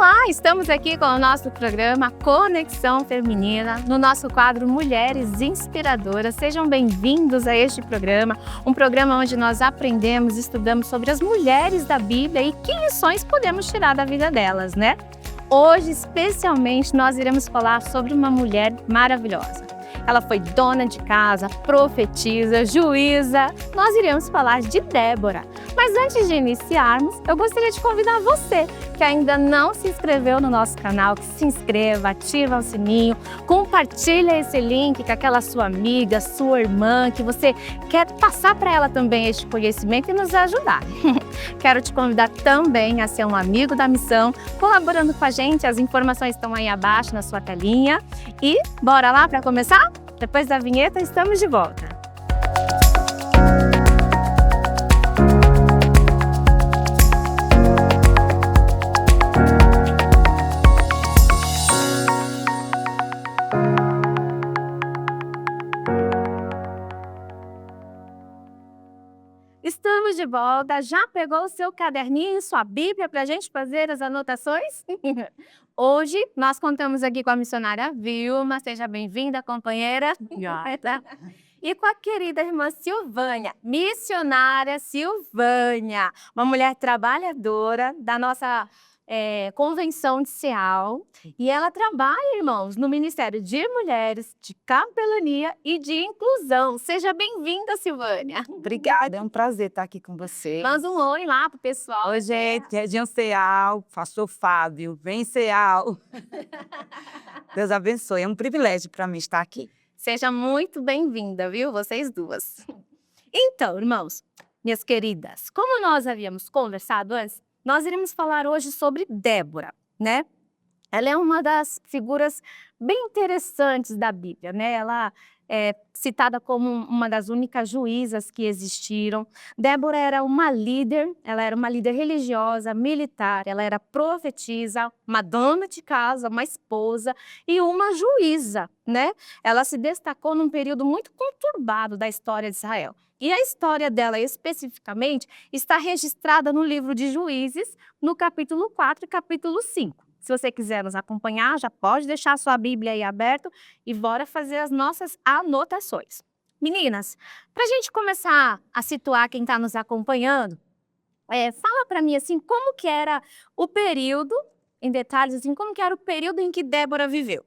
Olá, estamos aqui com o nosso programa Conexão Feminina, no nosso quadro Mulheres Inspiradoras. Sejam bem-vindos a este programa, um programa onde nós aprendemos, estudamos sobre as mulheres da Bíblia e que lições podemos tirar da vida delas, né? Hoje, especialmente, nós iremos falar sobre uma mulher maravilhosa. Ela foi dona de casa, profetisa, juíza. Nós iremos falar de Débora. Mas antes de iniciarmos, eu gostaria de convidar você que ainda não se inscreveu no nosso canal, que se inscreva, ativa o sininho, compartilha esse link com aquela sua amiga, sua irmã, que você quer passar para ela também este conhecimento e nos ajudar. Quero te convidar também a ser um amigo da missão, colaborando com a gente. As informações estão aí abaixo na sua telinha. E bora lá para começar? Depois da vinheta, estamos de volta. Estamos de volta. Já pegou o seu caderninho, sua Bíblia para a gente fazer as anotações? Hoje nós contamos aqui com a missionária Vilma. Seja bem-vinda, companheira. E com a querida irmã Silvânia, missionária Silvânia, uma mulher trabalhadora da nossa convenção de Ceal. E ela trabalha, irmãos, no Ministério de Mulheres, de Capelania e de Inclusão. Seja bem-vinda, Silvânia. Obrigada, é um prazer estar aqui com você. Manda um oi lá pro pessoal. Oi, gente, região Ceal, pastor Fábio, vem Ceal. Deus abençoe, é um privilégio para mim estar aqui. Seja muito bem-vinda, viu? Vocês duas. Então, irmãos, minhas queridas, como nós havíamos conversado antes, nós iremos falar hoje sobre Débora, né? Ela é uma das figuras bem interessantes da Bíblia, né? Ela é citada como uma das únicas juízas que existiram. Débora era uma líder, ela era uma líder religiosa, militar, ela era profetisa, uma dona de casa, uma esposa e uma juíza, né? Ela se destacou num período muito conturbado da história de Israel. E a história dela, especificamente, está registrada no livro de Juízes, no capítulo 4 e capítulo 5. Se você quiser nos acompanhar, já pode deixar a sua Bíblia aí aberta e bora fazer as nossas anotações. Meninas, para a gente começar a situar quem está nos acompanhando, fala para mim assim, como que era o período, em detalhes, assim, como que era o período em que Débora viveu?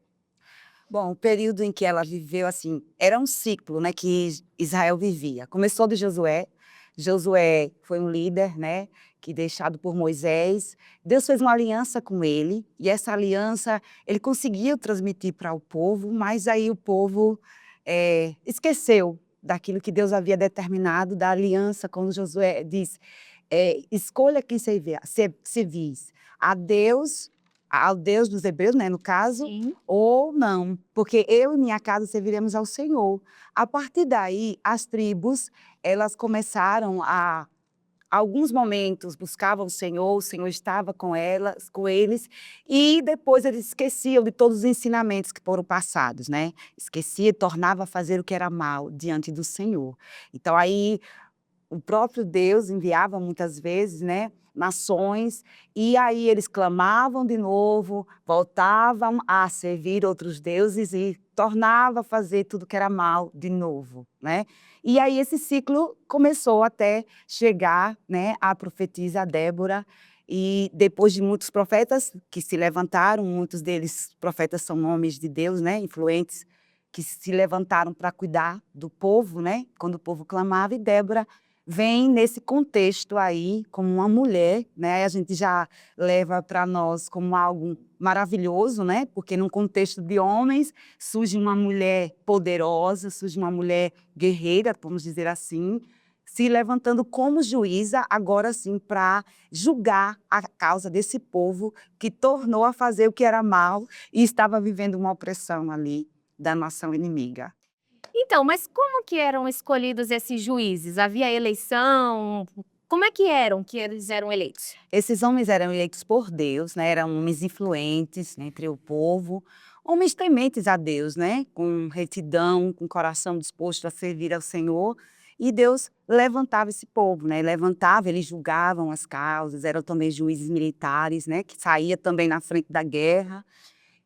Bom, o período em que ela viveu, assim, era um ciclo, né, que Israel vivia. Começou de Josué. Josué foi um líder, né, que deixado por Moisés. Deus fez uma aliança com ele, e essa aliança ele conseguiu transmitir para o povo, mas aí o povo esqueceu daquilo que Deus havia determinado, da aliança, quando Josué diz, escolha quem servis, ao Deus dos hebreus, né, no caso, Sim. ou não, porque eu e minha casa serviremos ao Senhor. A partir daí, as tribos, elas começaram alguns momentos buscavam o Senhor estava com eles, e depois eles esqueciam de todos os ensinamentos que foram passados, né? Esquecia e tornava a fazer o que era mal diante do Senhor. Então aí o próprio Deus enviava muitas vezes, né, nações, e aí eles clamavam de novo, voltavam a servir outros deuses e tornava a fazer tudo que era mal de novo, né? E aí esse ciclo começou até chegar, né, a profetisa Débora, e depois de muitos profetas que se levantaram, muitos deles profetas são homens de Deus, né, influentes, que se levantaram para cuidar do povo, né, quando o povo clamava, e Débora vem nesse contexto aí, como uma mulher, né? A gente já leva para nós como algo maravilhoso, né? Porque num contexto de homens surge uma mulher poderosa, surge uma mulher guerreira, vamos dizer assim, se levantando como juíza, agora sim, para julgar a causa desse povo que tornou a fazer o que era mal e estava vivendo uma opressão ali da nação inimiga. Então, mas como que eram escolhidos esses juízes? Havia eleição? Como é que eles eram eleitos? Esses homens eram eleitos por Deus, né? Eram homens influentes, né, entre o povo, homens tementes a Deus, né? Com retidão, com coração disposto a servir ao Senhor. E Deus levantava esse povo, né? Levantava, eles julgavam as causas, eram também juízes militares, né? Que saía também na frente da guerra.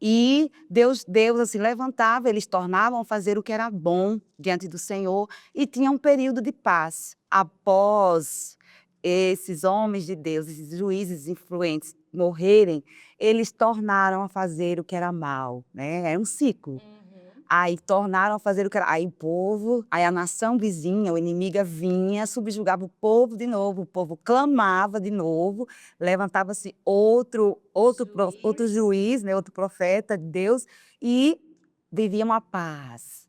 E Deus assim, levantava, eles tornavam a fazer o que era bom diante do Senhor e tinha um período de paz. Após esses homens de Deus, esses juízes influentes morrerem, eles tornaram a fazer o que era mal, né? É um ciclo. Aí tornaram a fazer o que era. Aí o povo, aí a nação vizinha, ou inimiga vinha, subjugava o povo clamava de novo, levantava-se outro juiz, né, outro profeta de Deus, e vivia uma paz.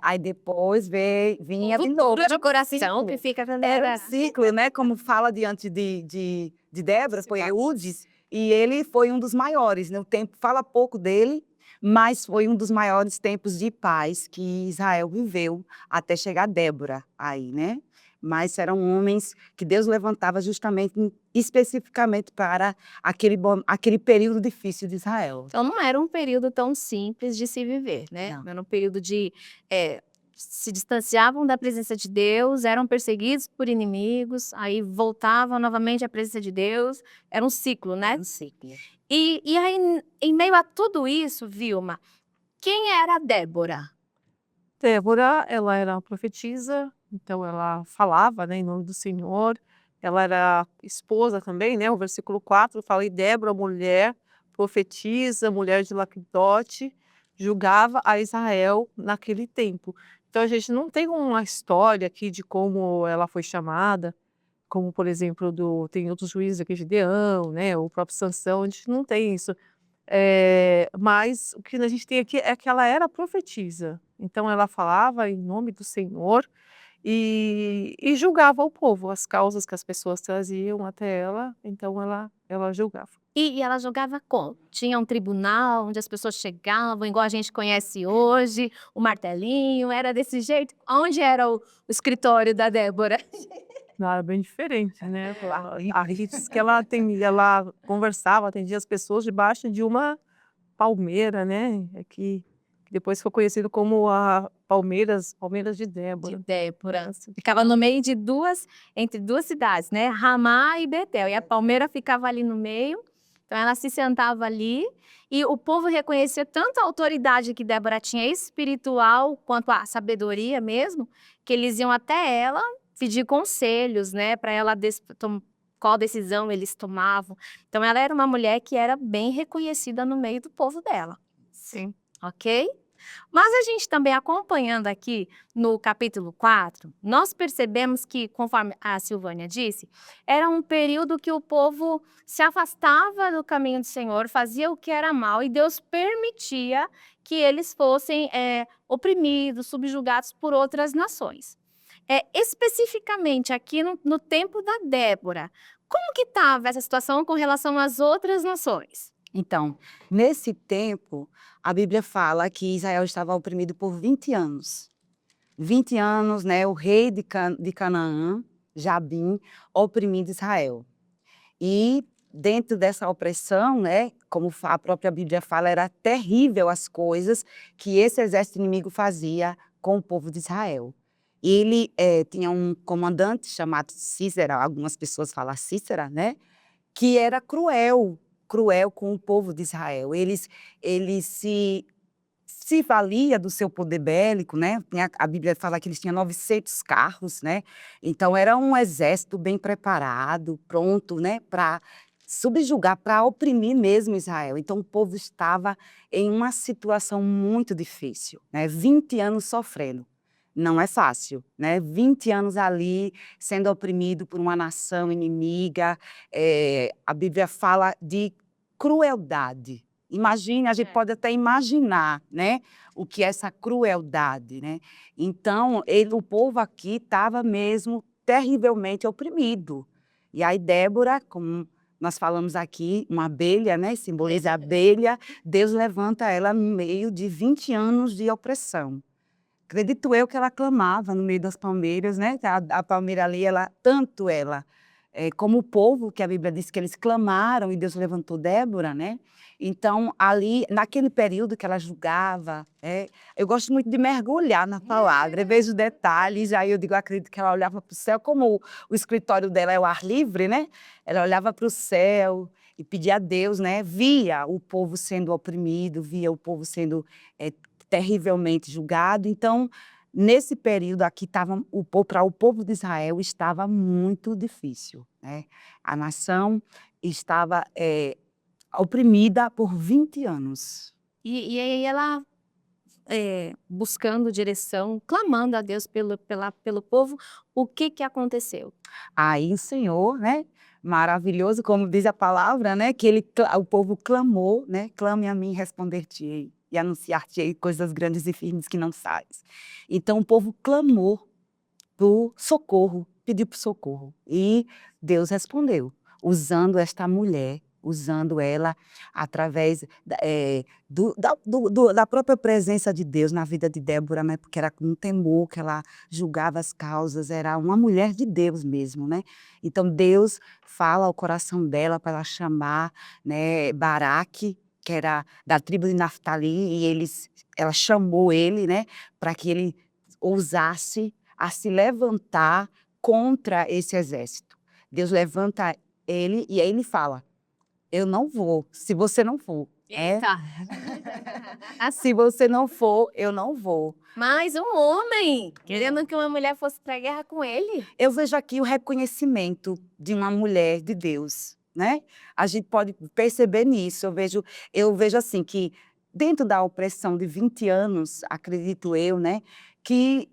Aí depois vinha de novo. Povo de coração que fica Era um ciclo, né? Como fala diante de Débora, foi Eudes, e ele foi um dos maiores, né? O tempo fala pouco dele, mas foi um dos maiores tempos de paz que Israel viveu até chegar Débora aí, né? Mas eram homens que Deus levantava justamente, especificamente para aquele período difícil de Israel. Então não era um período tão simples de se viver, né? Não. Era um período de se distanciavam da presença de Deus, eram perseguidos por inimigos, aí voltavam novamente à presença de Deus. Era um ciclo, né? Era um ciclo. E aí, em meio a tudo isso, Vilma, quem era a Débora? Débora, ela era profetisa, então ela falava, né, em nome do Senhor. Ela era esposa também, né? O versículo 4 fala: "E Débora, mulher, profetisa, mulher de Lapidote, julgava a Israel naquele tempo." Então a gente não tem uma história aqui de como ela foi chamada, como por exemplo tem outros juízes aqui, Gideão, né? O próprio Sansão, a gente não tem isso. Mas o que a gente tem aqui é que ela era profetisa. Então ela falava em nome do Senhor e julgava o povo, as causas que as pessoas traziam até ela, então ela julgava. E ela julgava como? Tinha um tribunal onde as pessoas chegavam, igual a gente conhece hoje, o martelinho, era desse jeito? Onde era o escritório da Débora? Não, era bem diferente, né? A diz que ela conversava, atendia as pessoas debaixo de uma palmeira, né? Que depois ficou conhecido como a Palmeiras de Débora. De Débora. Ficava no meio de entre duas cidades, né? Ramá e Betel. E a palmeira ficava ali no meio. Então ela se sentava ali e o povo reconhecia tanto a autoridade que Débora tinha espiritual quanto a sabedoria mesmo, que eles iam até ela pedir conselhos, né, para ela qual decisão eles tomavam. Então ela era uma mulher que era bem reconhecida no meio do povo dela. Sim. Ok? Mas a gente também acompanhando aqui no capítulo 4, nós percebemos que, conforme a Silvânia disse, era um período que o povo se afastava do caminho do Senhor, fazia o que era mal e Deus permitia que eles fossem oprimidos, subjugados por outras nações. Especificamente aqui no tempo da Débora, como que estava essa situação com relação às outras nações? Então, nesse tempo, a Bíblia fala que Israel estava oprimido por 20 anos. 20 anos, né, o rei de Canaã, Jabim, oprimindo Israel. E dentro dessa opressão, né, como a própria Bíblia fala, era terrível as coisas que esse exército inimigo fazia com o povo de Israel. Ele tinha um comandante chamado Císera, algumas pessoas falam Cícera, né, que era cruel com o povo de Israel. Ele se valia do seu poder bélico, né? A Bíblia fala que eles tinham 900 carros, né? Então era um exército bem preparado, pronto, né, para subjugar, para oprimir mesmo Israel. Então o povo estava em uma situação muito difícil, né? 20 anos sofrendo. Não é fácil, né? 20 anos ali sendo oprimido por uma nação inimiga. A Bíblia fala de crueldade. Imagine, a gente pode até imaginar, né, o que é essa crueldade, né? Então, o povo aqui estava mesmo terrivelmente oprimido. E aí Débora, como nós falamos aqui, uma abelha, né, simboliza a abelha, Deus levanta ela no meio de 20 anos de opressão. Acredito eu que ela clamava no meio das palmeiras, né? A palmeira ali, tanto ela como o povo, que a Bíblia diz que eles clamaram e Deus levantou Débora, né? Então, ali, naquele período que ela julgava, eu gosto muito de mergulhar na palavra, eu vejo detalhes, aí eu digo, acredito que ela olhava para o céu, como o escritório dela é o ar livre, né? Ela olhava para o céu e pedia a Deus, né? Via o povo sendo oprimido, via o povo sendo terrivelmente julgado. Então, nesse período aqui, para o povo de Israel estava muito difícil, né? A nação estava oprimida por 20 anos. E aí ela buscando direção, clamando a Deus pelo povo, o que que aconteceu? Aí o Senhor, né, maravilhoso, como diz a palavra, né, que o povo clamou, né, clame a mim, responder-te-ei e anunciar-te-ei coisas grandes e firmes que não sabes. Então o povo clamou por socorro, pediu por socorro. E Deus respondeu, usando esta mulher, usando ela através da própria presença de Deus na vida de Débora, né? Porque era com temor que ela julgava as causas, era uma mulher de Deus mesmo, né? Então Deus fala ao coração dela para ela chamar, né, Baraque, que era da tribo de Naftali, e ela chamou ele, né, para que ele ousasse a se levantar contra esse exército. Deus levanta ele e aí ele fala, eu não vou, se você não for. Eita! Se você não for, eu não vou. Mais um homem querendo que uma mulher fosse para a guerra com ele. Eu vejo aqui o reconhecimento de uma mulher de Deus, né? A gente pode perceber nisso. Eu vejo assim que dentro da opressão de 20 anos, acredito eu, né, que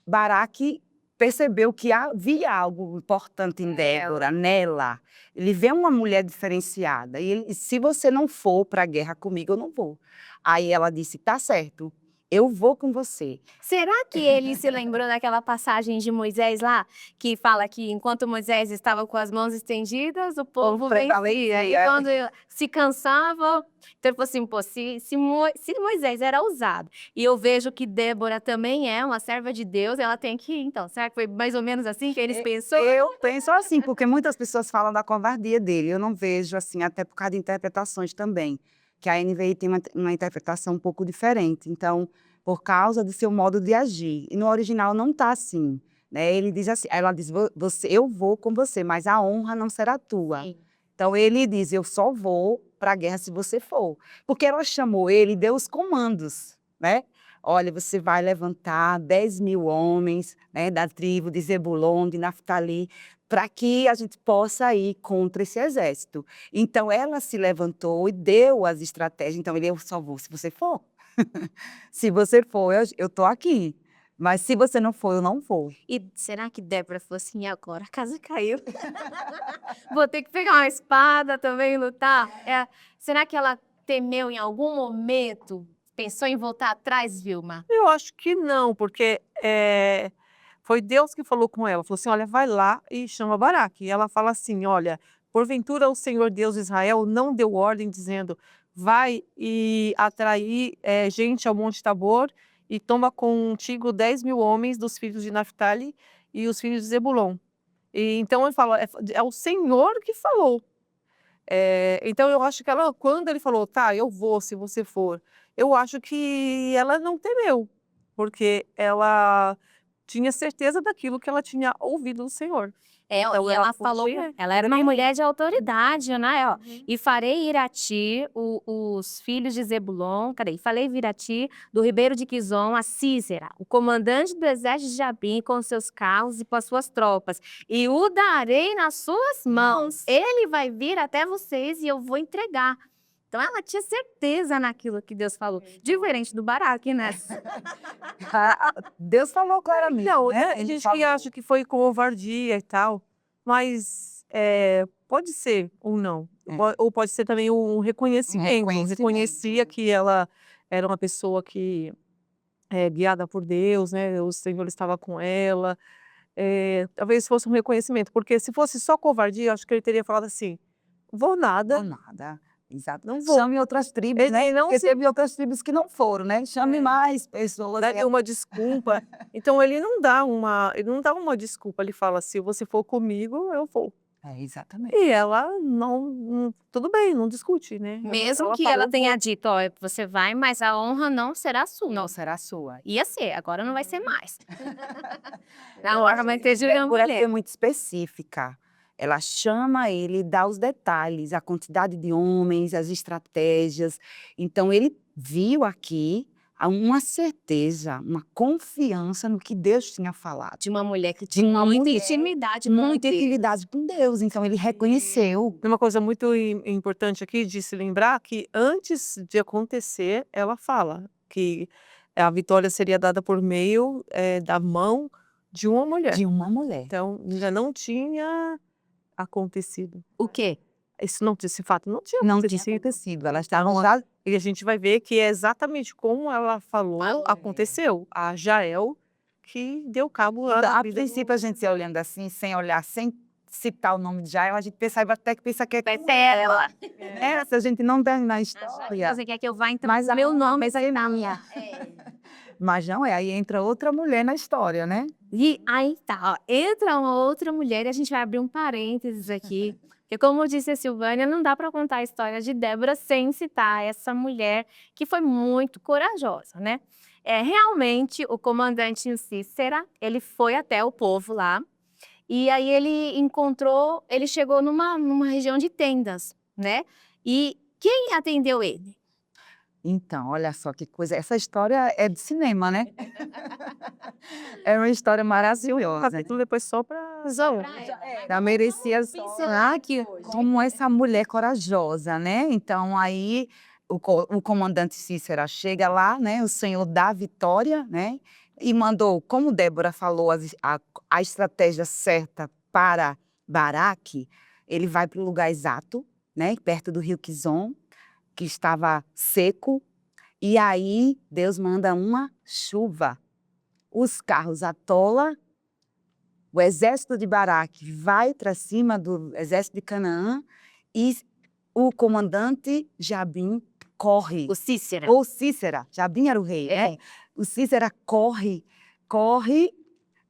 Baraque percebeu que havia algo importante em Débora, nela. Ele vê uma mulher diferenciada. E ele, se você não for para a guerra comigo, eu não vou. Aí ela disse, tá certo, eu vou com você. Será que ele se lembrou daquela passagem de Moisés lá, que fala que enquanto Moisés estava com as mãos estendidas, o povo vencia. E quando se cansava, então ele falou assim, pô, se Moisés era ousado, e eu vejo que Débora também é uma serva de Deus, ela tem que ir, então. Será que foi mais ou menos assim que eles pensou? Eu penso assim, porque muitas pessoas falam da covardia dele. Eu não vejo assim, até por causa de interpretações também, que a NVI tem uma interpretação um pouco diferente. Então, por causa do seu modo de agir. E no original não está assim, né? Ele diz assim, ela diz, eu vou com você, mas a honra não será tua. Sim. Então ele diz, eu só vou para a guerra se você for. Porque ela chamou ele e deu os comandos, né? Olha, você vai levantar 10.000 homens, né, da tribo de Zebulon, de Naftali, para que a gente possa ir contra esse exército. Então ela se levantou e deu as estratégias. Então eu só vou se você for. Se você for, eu estou aqui. Mas se você não for, eu não vou. E será que Débora falou assim, e agora a casa caiu? Vou ter que pegar uma espada também e lutar? Será que ela temeu em algum momento? Pensou em voltar atrás, Vilma? Eu acho que não, porque foi Deus que falou com ela. Falou assim, olha, vai lá e chama Baraque. E ela fala assim, olha, porventura o Senhor Deus de Israel não deu ordem dizendo, vai e atrair gente ao Monte Tabor e toma contigo 10.000 homens dos filhos de Naftali e os filhos de Zebulon. E então ele fala, é o Senhor que falou. Então eu acho que ela, quando ele falou, tá, eu vou se você for, eu acho que ela não temeu, porque ela tinha certeza daquilo que ela tinha ouvido do Senhor. Então E ela falou, falou, ela era uma mulher de autoridade, né? Ó, e farei ir a ti os filhos de Zebulon, cadê? E farei vir a ti do ribeiro de Quizon, a Sísera, o comandante do exército de Jabim, com seus carros e com as suas tropas, e o darei nas suas mãos. Ele vai vir até vocês e eu vou entregar. Então ela tinha certeza naquilo que Deus falou, diferente do Baraque, né? Deus falou claramente. Não, né? tem gente que acha que foi covardia e tal, mas pode ser ou não. Ou pode ser também um reconhecimento. Reconhecia que ela era uma pessoa que guiada por Deus, né? O Senhor estava com ela. Talvez fosse um reconhecimento, porque se fosse só covardia, eu acho que ele teria falado assim, vou nada, Não, nada. Exato. Não vou. Chame outras tribos, Ele né? não Porque se teve outras tribos que não foram, né? Chame É. mais pessoas. dá uma desculpa. Então ele não dá uma desculpa, ele fala: "Se você for comigo, eu vou". Exatamente. E ela não tudo bem, não discute, né. Mesmo que fala: ela "Eu tenha vou". dito, ó, você vai, mas a honra não será sua. Não será sua. Ia ser, agora não vai ser mais. A honra vai ter de uma Débora mulher. foi muito específica. Ela chama ele, dá os detalhes, a quantidade de homens, as estratégias. Então ele viu aqui uma certeza, uma confiança no que Deus tinha falado. De uma mulher que De tinha uma muita mulher, intimidade com muita Deus. intimidade com Deus. Então ele reconheceu. Tem uma coisa muito importante aqui de se lembrar que antes de acontecer, ela fala que a vitória seria dada por meio, da mão de uma mulher. De uma mulher. Então ainda não tinha acontecido. O quê? Esse fato não tinha Não tinha acontecido. acontecido. Elas estavam já. E a gente vai ver que é exatamente como ela falou, aconteceu. A Jael que deu cabo A da vida princípio, a gente se olhando assim, sem olhar, sem citar o nome de Jael, a gente pensava até que pensa que é Vai com ser ela. essa, a gente não tem na história. Você quer que eu vá, então Mas meu nome mas aí não. Mas não é, aí entra outra mulher na história, né? E aí tá, ó, entra uma outra mulher e a gente vai abrir um parênteses aqui. Porque como disse a Silvânia, não dá para contar a história de Débora sem citar essa mulher que foi muito corajosa, né? Realmente, o comandante Cícera, ele foi até o povo lá, e aí ele chegou numa região de tendas, né? E quem atendeu ele? Então, olha só que coisa. Essa história é de cinema, né? É uma história maravilhosa. capítulo depois só para Já merecia só que como essa mulher corajosa, né? Então, aí o comandante Cícera chega lá, né? O Senhor dá a vitória, né? E mandou, como Débora falou, a estratégia certa para Baraque, ele vai para o lugar exato, né? Perto do rio Quizon, que estava seco. E aí Deus manda uma chuva. Os carros atolam. O exército de Baraque vai para cima do exército de Canaã e o comandante Jabim corre. o Cícera. Ou Cícera, Jabim era o rei, né? O Cícera corre,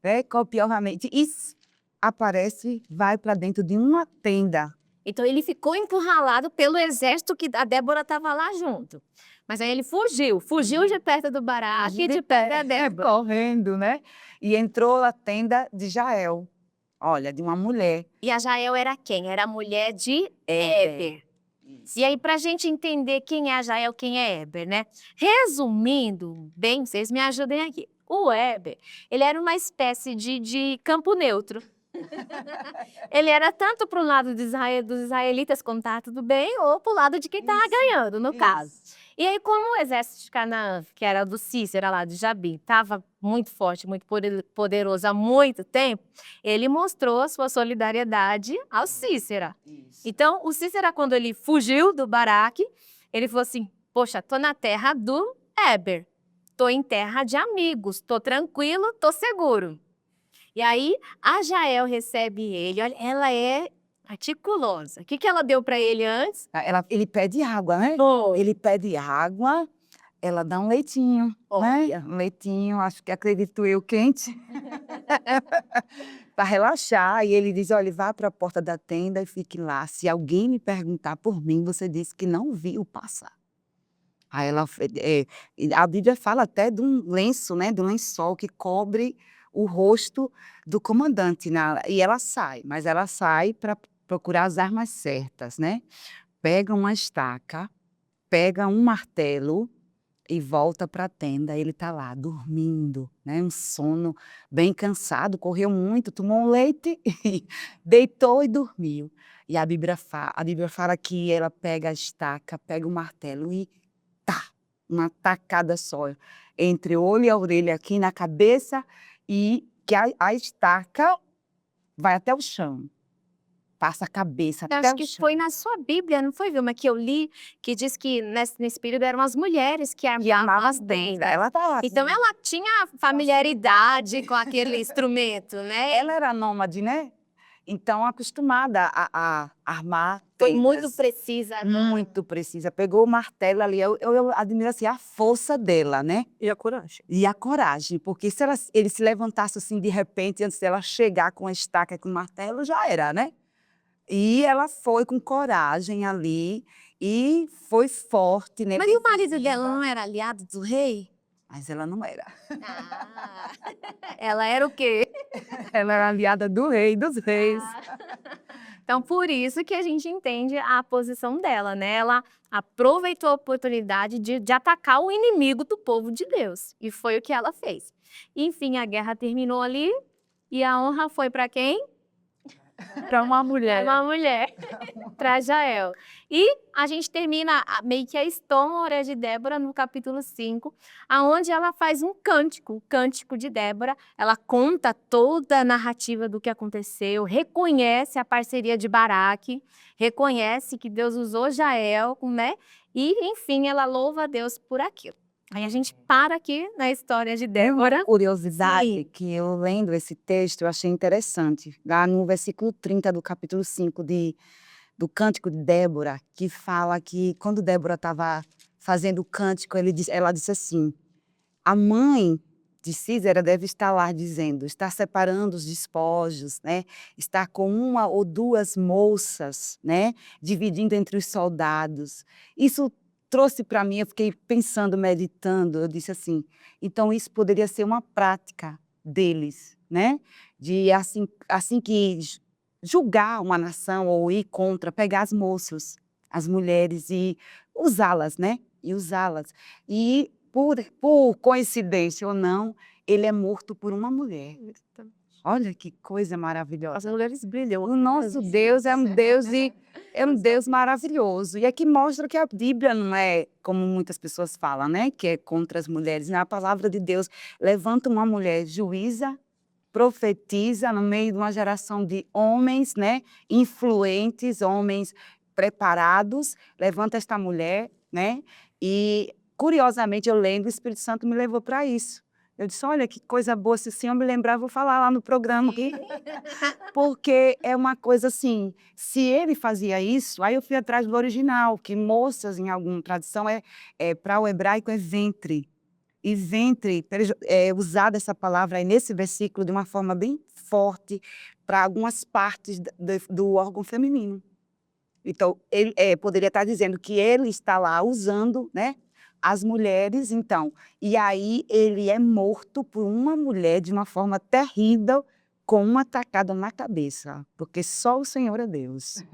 né, copiosamente, e aparece, vai para dentro de uma tenda. Então ele ficou encurralado pelo exército que a Débora estava lá junto. Mas aí ele fugiu de perto do Baraque, de perto da Débora. Correndo, né? E entrou na tenda de Jael. Olha, de uma mulher. E a Jael era quem? Era a mulher de Éber. E aí, para a gente entender quem é a Jael, quem é Éber, né? Resumindo, bem, vocês me ajudem aqui. O Éber, ele era uma espécie de campo neutro. Ele era tanto para o lado dos israelitas, quando estava tudo bem, ou para o lado de quem estava ganhando, no caso. E aí, como o exército de Canaã, que era do Cícera lá de Jabim, estava muito forte, muito poderoso há muito tempo, ele mostrou a sua solidariedade ao Cícera. Então, o Cícera, quando ele fugiu do Baraque, ele falou assim, poxa, tô na terra do Éber, tô em terra de amigos, tô tranquilo, tô seguro. E aí, a Jael recebe ele, olha, ela é articulosa. O que ela deu para ele antes? Ele pede água, né? Ele pede água, ela dá um leitinho, né? Um leitinho, acredito eu, quente. Para relaxar. E ele diz, olha, vá para a porta da tenda e fique lá. Se alguém me perguntar por mim, você disse que não viu passar. Aí a Bíblia fala até de um lenço, né? De um lençol que cobre o rosto do comandante. E ela sai, mas ela sai para procurar as armas certas, né? Pega uma estaca, pega um martelo e volta para a tenda. Ele está lá, dormindo, né? Um sono bem cansado, correu muito, tomou um leite, deitou e dormiu. E a Bíblia fala que ela pega a estaca, pega o martelo e uma tacada só, entre o olho e a orelha aqui na cabeça, e que a estaca vai até o chão. Passa a cabeça até o chão. Acho que foi na sua Bíblia, não foi, Vilma, que eu li, que diz que nesse período eram as mulheres que armavam as tendas. Ela tá lá. Então ela tinha familiaridade com aquele instrumento, né? Ela era nômade, né? Então, acostumada a armar Foi muito tendas. precisa. Muito precisa. Pegou o martelo ali, eu admiro assim, a força dela, né? E a coragem. E a coragem, porque se ele se levantasse assim de repente, antes dela chegar com a estaca e com o martelo, já era, né? E ela foi com coragem ali e foi forte, né? Mas e o marido decisiva. dela não era aliado do rei? Mas ela não era. Ah, ela era o quê? Ela era aliada do rei, dos reis. Então, por isso que a gente entende a posição dela, né? Ela aproveitou a oportunidade de atacar o inimigo do povo de Deus. E foi o que ela fez. Enfim, a guerra terminou ali e a honra foi para quem? Para uma mulher. Uma mulher, para Jael. E a gente termina meio que a história de Débora no capítulo 5, aonde ela faz um cântico, o cântico de Débora. Ela conta toda a narrativa do que aconteceu, reconhece a parceria de Baraque, reconhece que Deus usou Jael, né? E, enfim, ela louva a Deus por aquilo. Aí a gente para aqui na história de Débora. Curiosidade Sim. que eu lendo esse texto, eu achei interessante. Lá no versículo 30 do capítulo 5 do Cântico de Débora, que fala que quando Débora estava fazendo o cântico, ela disse assim: a mãe de Císera deve estar lá dizendo, está separando os despojos, né? Está com uma ou duas moças, né? Dividindo entre os soldados. Isso trouxe para mim, eu fiquei pensando, meditando, eu disse assim, então isso poderia ser uma prática deles, né? De assim que julgar uma nação ou ir contra, pegar as moças, as mulheres e usá-las, né? E usá-las. E por coincidência ou não, ele é morto por uma mulher. Olha que coisa maravilhosa. As mulheres brilham. O nosso Deus é um Deus maravilhoso. E aqui mostra que a Bíblia não é, como muitas pessoas falam, né? Que é contra as mulheres. Não, a palavra de Deus levanta uma mulher juíza, profetiza no meio de uma geração de homens, né? Influentes, homens preparados. Levanta esta mulher, né? E, curiosamente, eu lendo, o Espírito Santo me levou para isso. Eu disse, olha, que coisa boa, se o senhor me lembrar, eu vou falar lá no programa. Porque é uma coisa assim, se ele fazia isso, aí eu fui atrás do original, que moças, em alguma tradição, para o hebraico é ventre. E ventre, usada essa palavra aí nesse versículo de uma forma bem forte para algumas partes do órgão feminino. Então, ele poderia estar dizendo que ele está lá usando, né, as mulheres, então. E aí ele é morto por uma mulher de uma forma terrível, com uma tacada na cabeça, porque só o Senhor é Deus.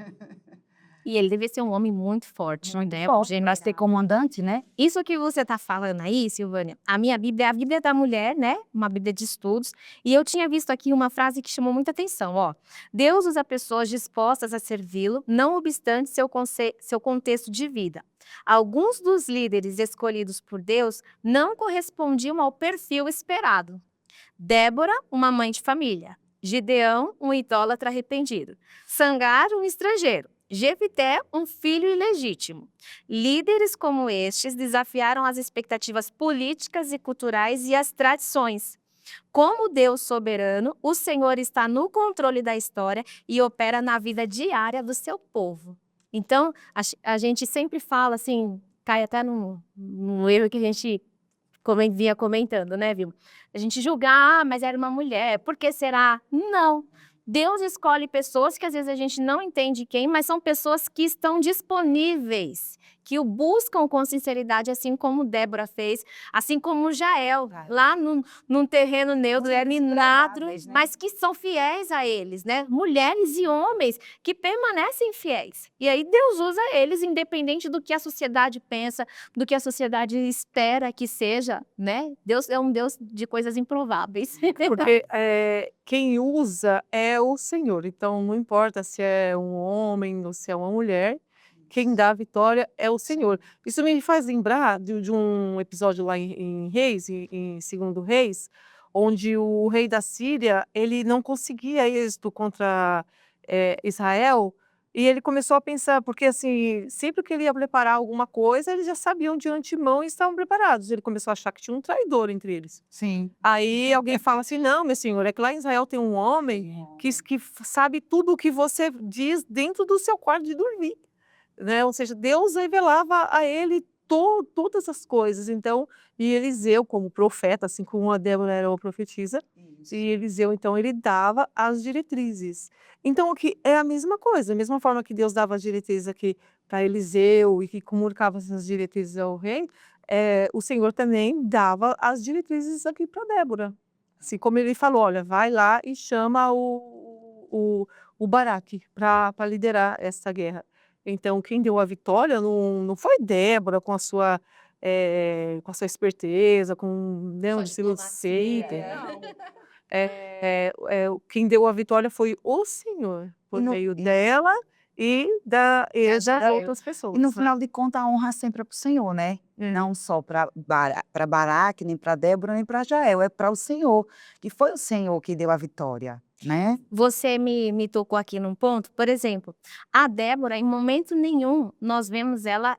E ele devia ser um homem muito forte, né? Forte para ser comandante, né? Isso que você está falando aí, Silvânia, a minha Bíblia é a Bíblia da mulher, né? Uma Bíblia de estudos. E eu tinha visto aqui uma frase que chamou muita atenção, ó. Deus usa pessoas dispostas a servi-lo, não obstante seu contexto de vida. Alguns dos líderes escolhidos por Deus não correspondiam ao perfil esperado. Débora, uma mãe de família. Gideão, um idólatra arrependido. Sangar, um estrangeiro. Jefité, um filho ilegítimo. Líderes como estes desafiaram as expectativas políticas e culturais e as tradições. Como Deus soberano, o Senhor está no controle da história e opera na vida diária do seu povo. Então, a gente sempre fala assim, cai até no erro que a gente vinha comentando, né, viu? A gente julgar, mas era uma mulher, por que será? Não. Deus escolhe pessoas que às vezes a gente não entende quem, mas são pessoas que estão disponíveis, que o buscam com sinceridade, assim como Débora fez, assim como Jael, lá num terreno neutro, Ninadro, né? mas que são fiéis a eles, né? Mulheres e homens que permanecem fiéis. E aí Deus usa eles, independente do que a sociedade pensa, do que a sociedade espera que seja, né? Deus é um Deus de coisas improváveis. Porque quem usa é o Senhor. Então, não importa se é um homem ou se é uma mulher, quem dá a vitória é o Senhor. Isso me faz lembrar de um episódio lá em Reis, em 2º Reis, onde o rei da Síria, ele não conseguia êxito contra Israel, E ele começou a pensar, porque assim, sempre que ele ia preparar alguma coisa, eles já sabiam de antemão e estavam preparados. Ele começou a achar que tinha um traidor entre eles. Sim. Aí alguém fala assim: não, meu senhor, é que lá em Israel tem um homem que sabe tudo o que você diz dentro do seu quarto de dormir, né? Ou seja, Deus revelava a ele todas as coisas. Então, e Eliseu, como profeta, assim como a Débora era uma profetisa, e Eliseu, então, ele dava as diretrizes. Então, o que é a mesma coisa, da mesma forma que Deus dava as diretrizes aqui para Eliseu e que comunicava essas diretrizes ao rei, o Senhor também dava as diretrizes aqui para Débora. Assim como ele falou: olha, vai lá e chama o Baraque para liderar essa guerra. Então, quem deu a vitória não foi Débora com a sua esperteza, com, né, Sua onde se não diplomacia, sei, não. quem deu a vitória foi o Senhor, por E no meio e dela e das outras e pessoas, no né. final de contas, a honra sempre é para o Senhor, né. Não só para Baraque, nem para Débora, nem para Jael, é para o Senhor, que foi o Senhor que deu a vitória, né. Você me tocou aqui num ponto, por exemplo, a Débora, em momento nenhum, nós vemos ela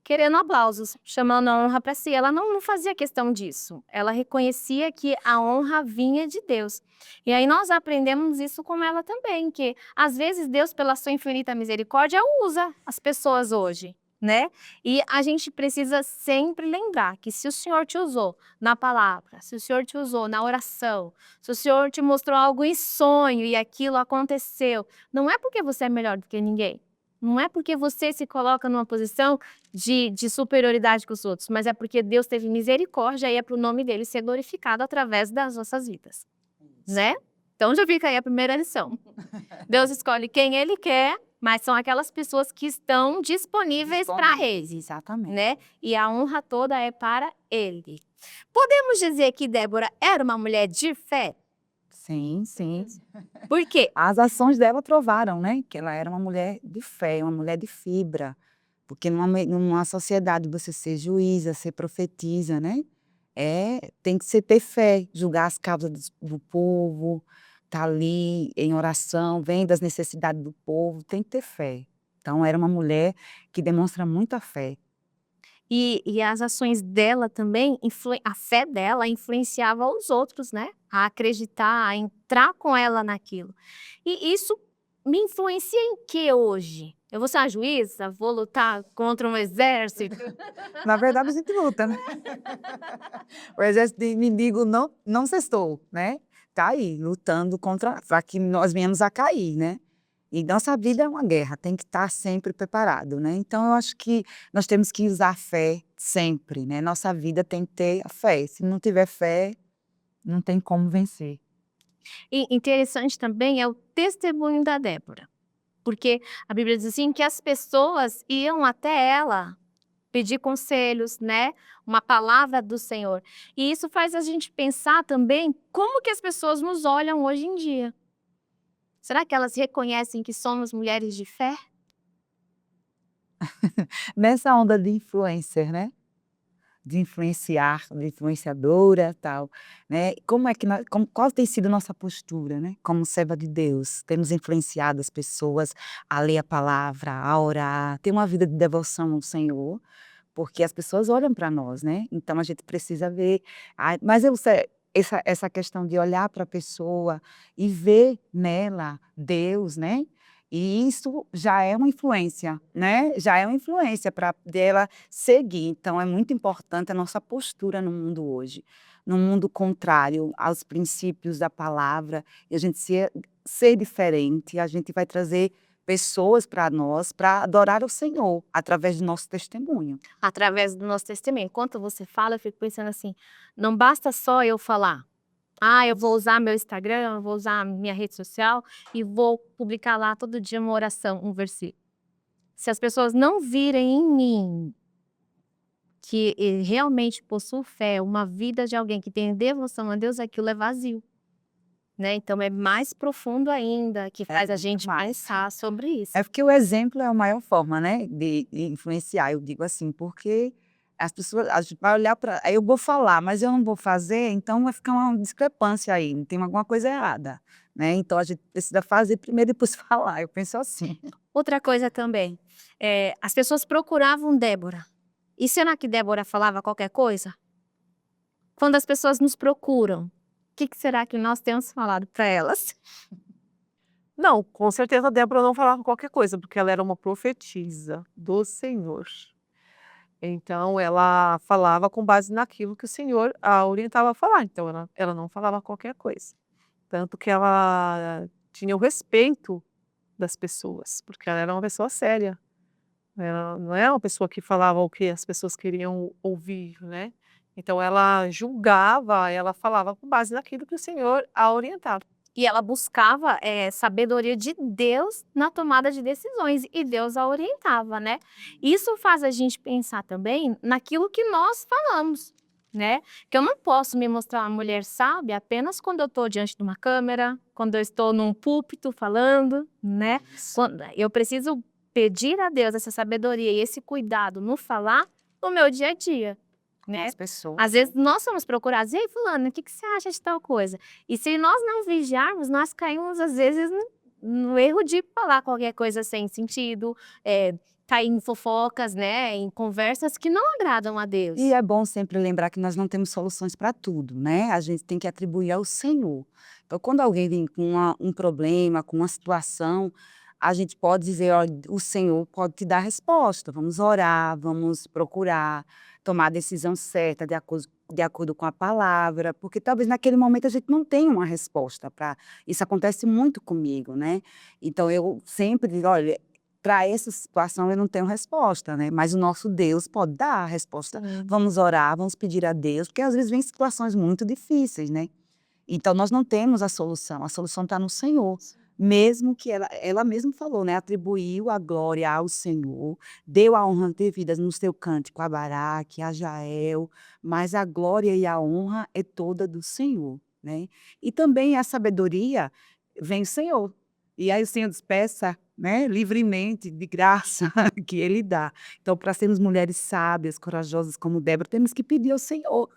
querendo aplausos, chamando a honra para si. Ela não fazia questão disso. Ela reconhecia que a honra vinha de Deus. E aí nós aprendemos isso com ela também, que às vezes Deus, pela sua infinita misericórdia, usa as pessoas hoje, né? E a gente precisa sempre lembrar que se o Senhor te usou na palavra, se o Senhor te usou na oração, se o Senhor te mostrou algo em sonho e aquilo aconteceu, não é porque você é melhor do que ninguém. Não é porque você se coloca numa posição de superioridade com os outros, mas é porque Deus teve misericórdia e é para o nome dele ser glorificado através das nossas vidas, né? Então já fica aí a primeira lição. Deus escolhe quem ele quer, mas são aquelas pessoas que estão disponíveis para ele, Exatamente. né? E a honra toda é para ele. Podemos dizer que Débora era uma mulher de fé? Sim, sim. Por quê? As ações dela provaram, né, que ela era uma mulher de fé, uma mulher de fibra, porque numa sociedade você ser juíza, ser profetisa, né, tem que ser ter fé, julgar as causas do povo, estar ali em oração, vendo as necessidades do povo, tem que ter fé. Então era uma mulher que demonstra muita fé. E as ações dela também, a fé dela influenciava os outros, né? A acreditar, a entrar com ela naquilo. E isso me influencia em que hoje? Eu vou ser uma juíza? Vou lutar contra um exército? Na verdade a gente luta, né. O exército de inimigo não cessou, né, tá aí lutando contra para que nós venhamos a cair, né. E nossa vida é uma guerra, tem que estar sempre preparado, né. Então eu acho que nós temos que usar a fé sempre, né, nossa vida tem que ter a fé, se não tiver fé, não tem como vencer. E interessante também é o testemunho da Débora. Porque a Bíblia diz assim que as pessoas iam até ela pedir conselhos, né? Uma palavra do Senhor. E isso faz a gente pensar também como que as pessoas nos olham hoje em dia. Será que elas reconhecem que somos mulheres de fé? Nessa onda de influencer, né, de influenciar, de influenciadora, tal, né, como é que qual tem sido nossa postura, né, como serva de Deus? Temos influenciado as pessoas a ler a palavra, a orar, ter uma vida de devoção ao Senhor, porque as pessoas olham para nós, né, então a gente precisa ver, mas eu sei essa questão de olhar para a pessoa e ver nela Deus, né, e isso já é uma influência, né, já é uma influência para dela seguir, então é muito importante a nossa postura no mundo hoje, no mundo contrário aos princípios da palavra, e a gente ser diferente, a gente vai trazer pessoas para nós, para adorar o Senhor, através do nosso testemunho. Através do nosso testemunho. Enquanto você fala, eu fico pensando assim, não basta só eu falar. Ah, eu vou usar meu Instagram, eu vou usar minha rede social e vou publicar lá todo dia uma oração, um versículo. Se as pessoas não virem em mim que realmente possuo fé, uma vida de alguém que tem devoção a Deus, aquilo é vazio, né? Então é mais profundo ainda, que faz a Muito gente mais. pensar sobre isso. É porque o exemplo é a maior forma, né, de influenciar, eu digo assim, porque as pessoas a gente vai olhar para aí eu vou falar, mas eu não vou fazer, então vai ficar uma discrepância aí, tem alguma coisa errada, né? Então a gente precisa fazer primeiro e depois falar. Eu penso assim. Outra coisa também, as pessoas procuravam Débora. E será que Débora falava qualquer coisa? Quando as pessoas nos procuram, o que será que nós temos falado para elas? Não, com certeza a Débora não falava qualquer coisa, porque ela era uma profetisa do Senhor. Então ela falava com base naquilo que o Senhor a orientava a falar, então ela não falava qualquer coisa. Tanto que ela tinha o respeito das pessoas, porque ela era uma pessoa séria. Ela não é uma pessoa que falava o que as pessoas queriam ouvir, né. Então ela julgava, ela falava com base naquilo que o Senhor a orientava. E ela buscava, sabedoria de Deus na tomada de decisões, e Deus a orientava, né. Isso faz a gente pensar também naquilo que nós falamos, né, que eu não posso me mostrar uma mulher sábia apenas quando eu estou diante de uma câmera, quando eu estou num púlpito falando, né. Quando eu preciso pedir a Deus essa sabedoria e esse cuidado no falar, no meu dia a dia, né. As pessoas. Às vezes nós somos procurados: "E aí fulano, o que você acha de tal coisa?". E se nós não vigiarmos, nós caímos às vezes no erro de falar qualquer coisa sem sentido, cair em fofocas, né, em conversas que não agradam a Deus. E é bom sempre lembrar que nós não temos soluções para tudo, né? A gente tem que atribuir ao Senhor. Então, quando alguém vem com um problema, com uma situação, a gente pode dizer, olha, o Senhor pode te dar a resposta. Vamos orar, vamos procurar tomar a decisão certa de acordo com a palavra, porque talvez naquele momento a gente não tenha uma resposta para. Isso acontece muito comigo, né? Então eu sempre digo, olha, para essa situação eu não tenho resposta, né, mas o nosso Deus pode dar a resposta. Vamos orar, vamos pedir a Deus, porque às vezes vem situações muito difíceis, né. Então nós não temos a solução está no Senhor. Mesmo que ela mesma falou, né, atribuiu a glória ao Senhor, deu a honra devida no seu cântico a Baraque, a Jael, mas a glória e a honra é toda do Senhor, né. E também a sabedoria vem do Senhor. E aí o Senhor despeça, né, livremente, de graça, que Ele dá. Então, para sermos mulheres sábias, corajosas como Débora, temos que pedir ao Senhor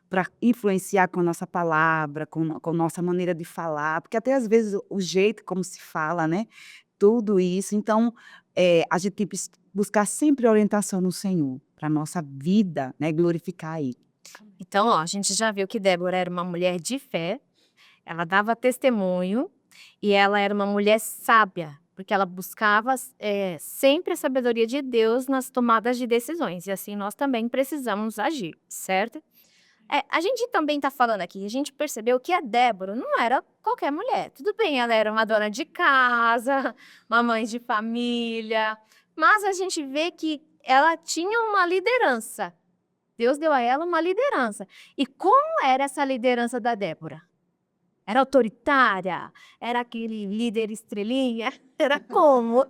para influenciar com a nossa palavra, com nossa maneira de falar, porque até às vezes o jeito como se fala, né, tudo isso. Então, a gente tem que buscar sempre orientação no Senhor, para a nossa vida, né, glorificar Ele. Então, ó, a gente já viu que Débora era uma mulher de fé, ela dava testemunho e ela era uma mulher sábia, porque ela buscava sempre a sabedoria de Deus nas tomadas de decisões, e assim nós também precisamos agir, certo? A gente também está falando aqui, a gente percebeu que a Débora não era qualquer mulher. Tudo bem, ela era uma dona de casa, uma mãe de família, mas a gente vê que ela tinha uma liderança. Deus deu a ela uma liderança. E como era essa liderança da Débora? Era autoritária? Era aquele líder estrelinha? Era como?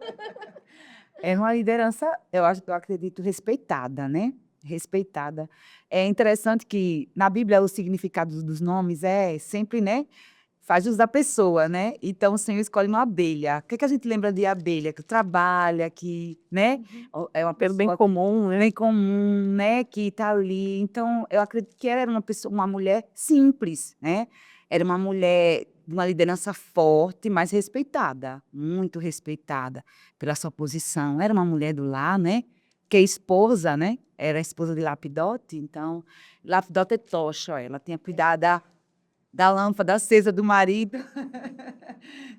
É uma liderança, eu acredito, respeitada, né, respeitada. É interessante que na Bíblia o significado dos nomes é sempre, né, faz jus da pessoa, né, então o Senhor escolhe uma abelha. O que que a gente lembra de abelha? Que trabalha, que, né, é uma Pelo bem pessoa comum, né. bem comum, né, que está ali. Então eu acredito que ela era uma mulher simples, né, era uma mulher de uma liderança forte, mas respeitada, muito respeitada pela sua posição. Era uma mulher do lar, né, que é esposa, né, era a esposa de Lapidote, então Lapidote é tocha, ó, ela tinha cuidado da lâmpada acesa do marido.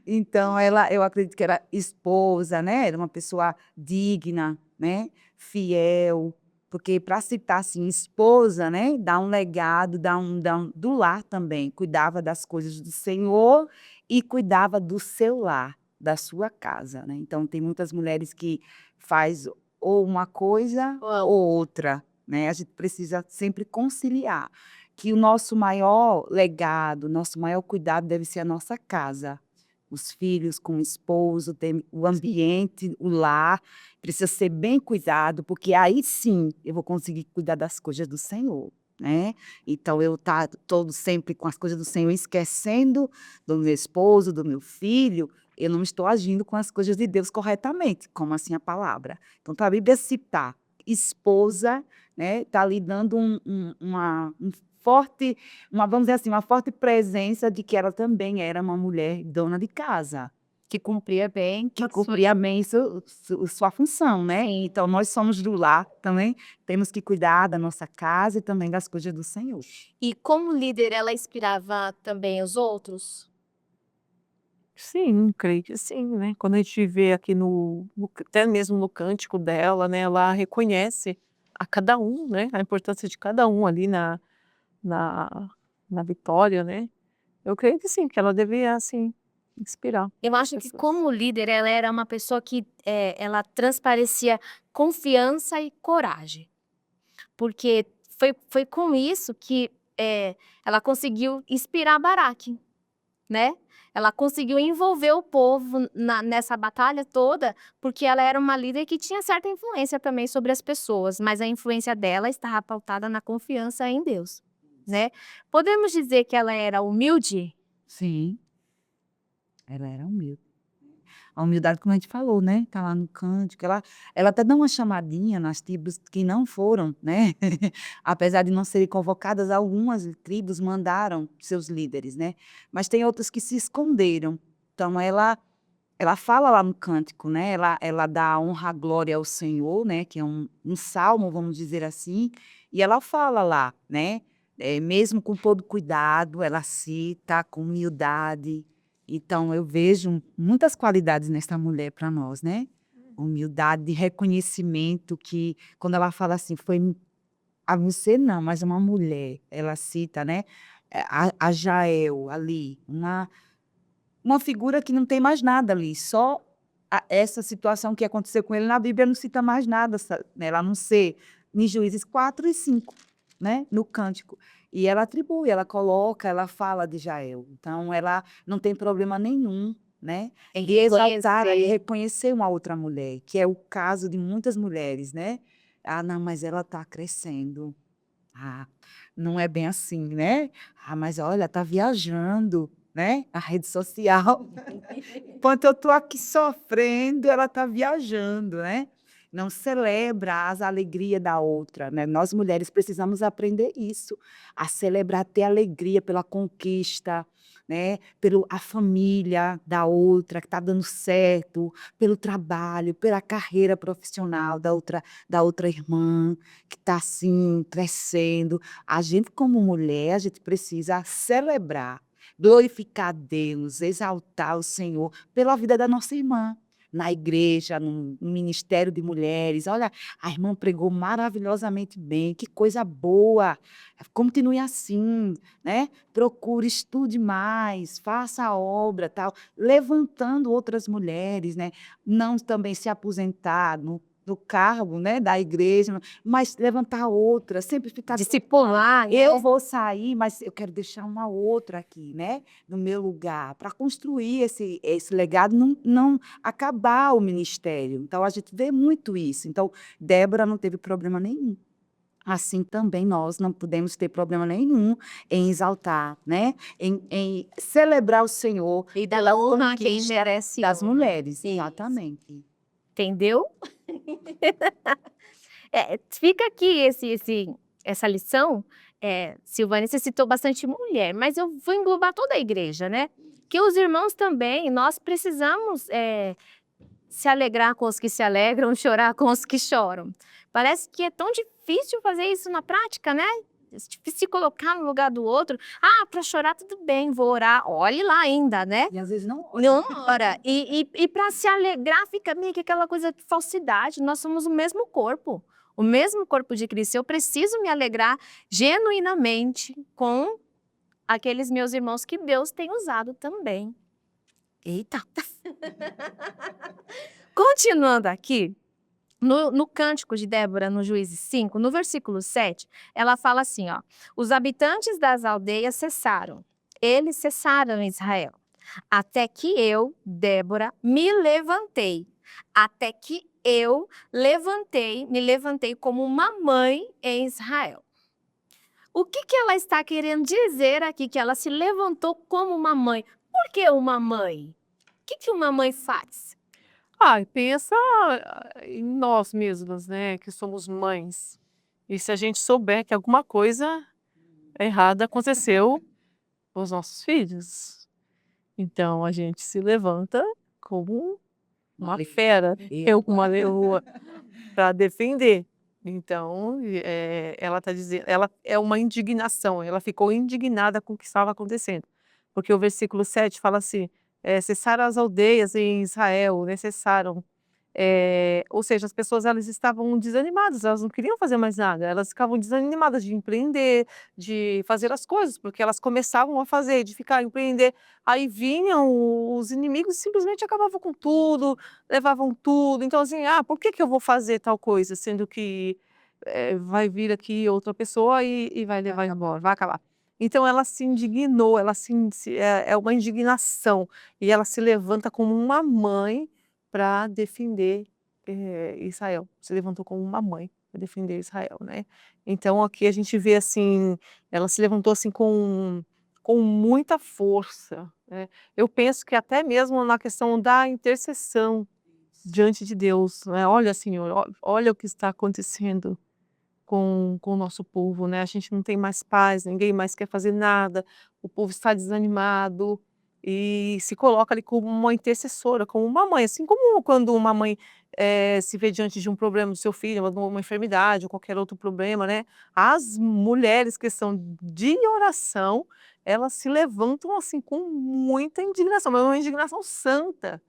Então eu acredito que era esposa, né, era uma pessoa digna, né, fiel, porque para citar, assim, esposa, né, dá um legado, dá um do lar também, cuidava das coisas do Senhor e cuidava do seu lar, da sua casa, né. Então tem muitas mulheres que faz ou uma coisa ou outra, né, a gente precisa sempre conciliar, que o nosso maior legado, nosso maior cuidado deve ser a nossa casa. Os filhos com o esposo, o ambiente, o lar, precisa ser bem cuidado, porque aí sim eu vou conseguir cuidar das coisas do Senhor, né. Então eu todo sempre com as coisas do Senhor, esquecendo do meu esposo, do meu filho, eu não estou agindo com as coisas de Deus corretamente, como assim a palavra. Então para a Bíblia citar esposa, né, está ali dando um forte, vamos dizer assim, uma forte presença de que ela também era uma mulher dona de casa, Que cumpria bem. que cumpria bem sua função, né? Então, nós somos do lar também, temos que cuidar da nossa casa e também das coisas do Senhor. E como líder, ela inspirava também os outros? Sim, creio que sim, né. Quando a gente vê aqui até mesmo no cântico dela, né, ela reconhece a cada um, né, a importância de cada um ali na na vitória, né. Eu creio que sim, que ela devia, assim, inspirar Eu as acho que pessoas. como líder, ela era uma pessoa que, ela transparecia confiança e coragem, porque foi com isso que, ela conseguiu inspirar Baraque, né. Ela conseguiu envolver o povo nessa batalha toda, porque ela era uma líder que tinha certa influência também sobre as pessoas, mas a influência dela estava pautada na confiança em Deus, né. Podemos dizer que ela era humilde? Sim, ela era humilde. A humildade, como a gente falou, né, tá lá no cântico, ela até dá uma chamadinha nas tribos que não foram, né, apesar de não serem convocadas, algumas tribos mandaram seus líderes, né, mas tem outras que se esconderam. Então ela fala lá no cântico, né, ela dá honra, glória ao Senhor, né, que é um salmo, vamos dizer assim, e ela fala lá, né, mesmo com todo cuidado, ela cita com humildade. Então eu vejo muitas qualidades nessa mulher para nós, né, humildade, reconhecimento, que quando ela fala assim: "Foi a você não, mas uma mulher", ela cita, né, a Jael ali, uma figura que não tem mais nada ali, só essa situação que aconteceu com ele. Na Bíblia não cita mais nada, né, ela não ser em Juízes 4 e 5, né, no cântico. E ela atribui, ela coloca, ela fala de Jael. Então ela não tem problema nenhum, né, Em de exaltar e reconhecer. reconhecer uma outra mulher, que é o caso de muitas mulheres, né. "Ah, não, mas ela está crescendo. Ah, não é bem assim, né. Ah, mas olha, está viajando, né, a rede social. Enquanto eu estou aqui sofrendo, ela está viajando, né. Não celebra as alegrias da outra, né. Nós mulheres precisamos aprender isso, a celebrar, ter alegria pela conquista, né, pelo a família da outra que está dando certo, pelo trabalho, pela carreira profissional da outra irmã que está, assim, crescendo. A gente como mulher, a gente precisa celebrar, glorificar a Deus, exaltar o Senhor pela vida da nossa irmã, na igreja, no ministério de mulheres. "Olha, a irmã pregou maravilhosamente bem, que coisa boa, continue assim, né, procure, estude mais, faça a obra", tal, levantando outras mulheres, né, não também se aposentar no cargo, né, da igreja, mas levantar outra, sempre ficar Discipular, né? eu vou sair, mas eu quero deixar uma outra aqui, né, no meu lugar, para construir esse legado, não acabar o ministério. Então a gente vê muito isso. Então, Débora não teve problema nenhum. Assim também nós não podemos ter problema nenhum em exaltar, né, em celebrar o Senhor E dar honra a quem conquista merece das honra. mulheres. Isso. Exatamente. Entendeu? Fica aqui essa lição. Silvânia, você citou bastante mulher, mas eu vou englobar toda a igreja, né? Que os irmãos também, nós precisamos se alegrar com os que se alegram, chorar com os que choram. Parece que é tão difícil fazer isso na prática, né? É difícil se colocar no lugar do outro. Ah, para chorar tudo bem, vou orar. Olhe lá ainda, né? E às vezes não Não ora. E para se alegrar fica meio que aquela coisa de falsidade. Nós somos o mesmo corpo de Cristo. Eu preciso me alegrar genuinamente com aqueles meus irmãos que Deus tem usado também. Eita! Continuando aqui, no cântico de Débora, no Juízes 5, no versículo 7, ela fala assim, ó: os habitantes das aldeias cessaram, eles cessaram em Israel, até que eu, Débora, me levantei, até que eu me levantei como uma mãe em Israel. O que ela está querendo dizer aqui? Que ela se levantou como uma mãe. Por que uma mãe? O que uma mãe faz? E pensa em nós mesmas, né, que somos mães. E se a gente souber que alguma coisa errada aconteceu com os nossos filhos. Então a gente se levanta como uma fera, eu como uma leoa, para defender. Então, ela está dizendo, ela é uma indignação, ela ficou indignada com o que estava acontecendo. Porque o versículo 7 fala assim: cessaram as aldeias em Israel, né? Cessaram. Ou seja, as pessoas elas estavam desanimadas, elas não queriam fazer mais nada, elas ficavam desanimadas de empreender, de fazer as coisas, porque elas começavam a fazer, edificar, empreender. Aí vinham os inimigos e simplesmente acabavam com tudo, levavam tudo. Então, assim, por que eu vou fazer tal coisa, sendo que vai vir aqui outra pessoa e vai levar embora, vai acabar. Então ela se indignou, é uma indignação, e ela se levanta como uma mãe para defender Israel. Se levantou como uma mãe para defender Israel, né? Então aqui a gente vê assim, ela se levantou assim com muita força, né? Eu penso que até mesmo na questão da intercessão diante de Deus, né? Olha, Senhor, olha o que está acontecendo com o nosso povo, né? A gente não tem mais paz, ninguém mais quer fazer nada, o povo está desanimado e se coloca ali como uma intercessora, como uma mãe, assim como quando uma mãe se vê diante de um problema do seu filho, uma enfermidade ou qualquer outro problema, né? As mulheres que são de oração, elas se levantam assim com muita indignação, mas uma indignação santa,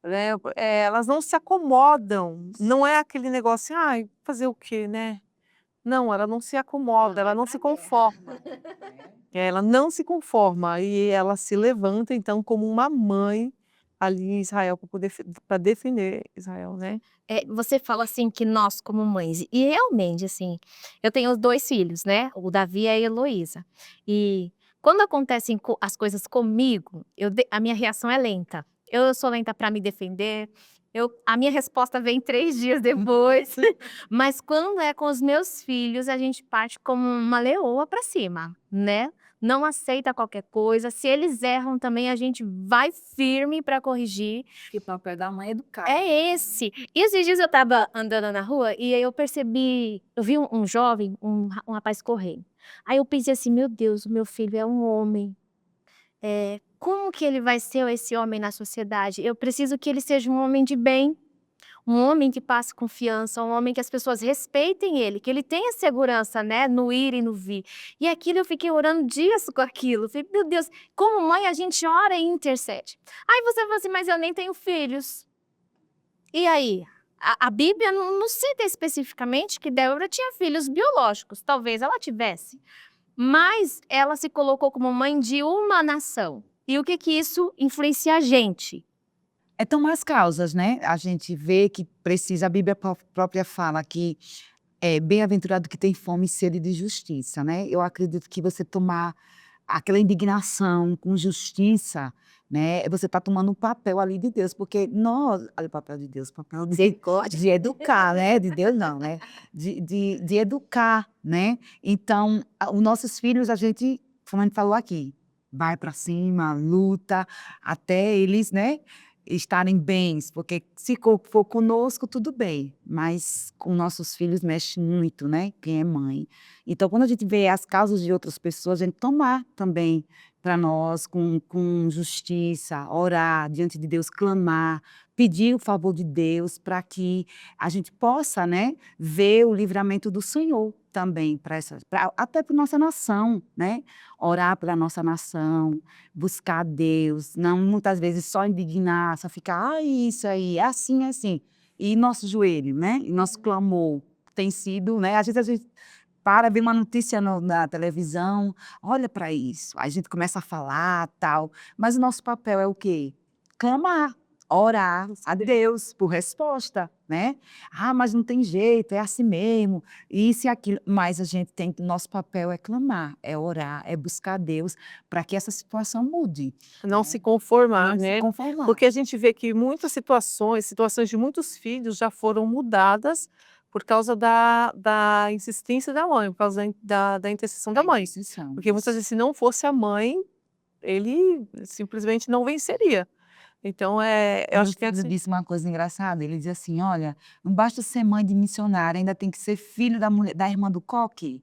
né? Elas não se acomodam, não é aquele negócio, ai, fazer o quê, né? Não, ela não se acomoda, ela não se conforma. Ela não se conforma e ela se levanta, então, como uma mãe ali em Israel para poder para defender Israel, né. Você fala assim que nós como mães, e realmente assim, eu tenho 2 filhos, né, o Davi e a Heloísa. E quando acontecem as coisas comigo, a minha reação é lenta. Eu sou lenta para me defender, a minha resposta vem 3 dias depois. Mas quando é com os meus filhos, a gente parte como uma leoa para cima, né. Não aceita qualquer coisa, se eles erram também a gente vai firme para corrigir. Que o papel da mãe é educar. É esse. E esses dias eu estava andando na rua e aí eu vi um jovem, um rapaz correndo. Aí eu pensei assim: "Meu Deus, o meu filho é um homem, como que ele vai ser esse homem na sociedade? Eu preciso que ele seja um homem de bem, um homem que passe confiança, um homem que as pessoas respeitem ele, que ele tenha segurança, né, no ir e no vir". E aquilo eu fiquei orando dias com aquilo, falei: "Meu Deus, como mãe a gente ora e intercede". Aí você fala assim: "Mas eu nem tenho filhos". E aí? A Bíblia não cita especificamente que Débora tinha filhos biológicos, talvez ela tivesse, mas ela se colocou como mãe de uma nação. E o que isso influencia a gente? Então, mais causas, né? A gente vê que precisa, a Bíblia própria fala que é bem-aventurado que tem fome e sede de justiça, né? Eu acredito que você tomar aquela indignação com justiça, né? Você está tomando um papel ali de Deus, porque nós, olha o papel de Deus, o papel de educar, né? De Deus não, né? De educar, né? Então, os nossos filhos, a gente, como a gente falou aqui, vai para cima, luta, até eles, né? Estarem bens, porque se for conosco, tudo bem, mas com nossos filhos mexe muito, né? Quem é mãe. Então, quando a gente vê as causas de outras pessoas, a gente tomar também para nós com justiça, orar diante de Deus, clamar, pedir o favor de Deus para que a gente possa, né, ver o livramento do Senhor também até para nossa nação, né? Orar pela nossa nação, buscar Deus, não muitas vezes só indignar, só ficar, isso aí, é assim, é assim. E nosso joelho, né? E nosso clamor tem sido, né? Às vezes a gente para ver uma notícia na televisão, olha para isso, aí a gente começa a falar, tal, mas o nosso papel é o quê? Clamar, orar a Deus por resposta, né? Mas não tem jeito, é assim mesmo, isso e aquilo, mas a gente nosso papel é clamar, é orar, é buscar Deus para que essa situação mude. Não se conformar, Não se né? conformar. Porque a gente vê que muitas situações de muitos filhos já foram mudadas por causa da insistência da mãe, por causa da intercessão da mãe. Porque muitas vezes, se não fosse a mãe, ele simplesmente não venceria. Então, eu acho que Ele disse uma coisa engraçada, ele dizia assim, olha, não basta ser mãe de missionária, ainda tem que ser filho da irmã do coque.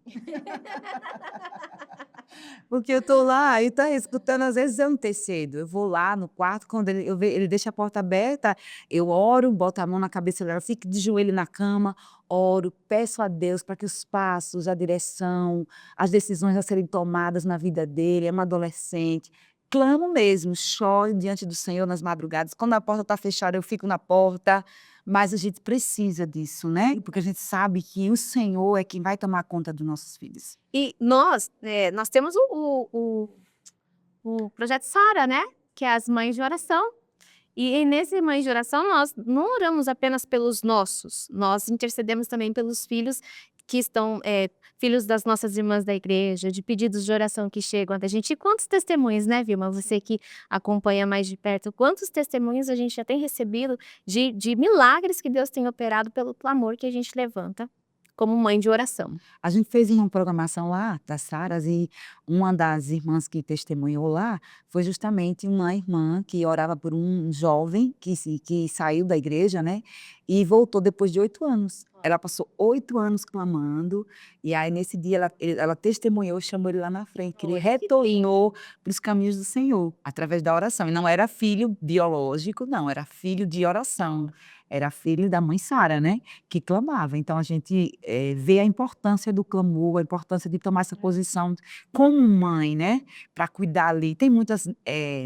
Porque eu tô lá e tá escutando, às vezes eu não ter cedo. Eu vou lá no quarto, quando ele deixa a porta aberta, eu oro, boto a mão na cabeça dela, fico de joelho na cama, oro, peço a Deus para que os passos, a direção, as decisões a serem tomadas na vida dele, é uma adolescente. Clamo mesmo, choro diante do Senhor nas madrugadas. Quando a porta está fechada, eu fico na porta. Mas a gente precisa disso, né? Porque a gente sabe que o Senhor é quem vai tomar conta dos nossos filhos. E nós temos o projeto Sara, né? Que é as mães de oração. E nesse mães de oração, nós não oramos apenas pelos nossos, nós intercedemos também pelos filhos que estão, filhos das nossas irmãs da igreja, de pedidos de oração que chegam até a gente. E quantos testemunhos, né, Vilma? Você que acompanha mais de perto, quantos testemunhos a gente já tem recebido de milagres que Deus tem operado pelo clamor que a gente levanta como mãe de oração. A gente fez uma programação lá das Saras e uma das irmãs que testemunhou lá foi justamente uma irmã que orava por um jovem que saiu da igreja, né? E voltou depois de 8 anos. Ela passou 8 anos clamando e aí nesse dia ela testemunhou, chamou ele lá na frente, que ele Olha, que retornou para os caminhos do Senhor através da oração. E não era filho biológico, não, era filho de oração. Era filho da mãe Sara, né? Que clamava. Então a gente vê a importância do clamor, a importância de tomar essa posição como mãe, né? Para cuidar ali. Tem muitas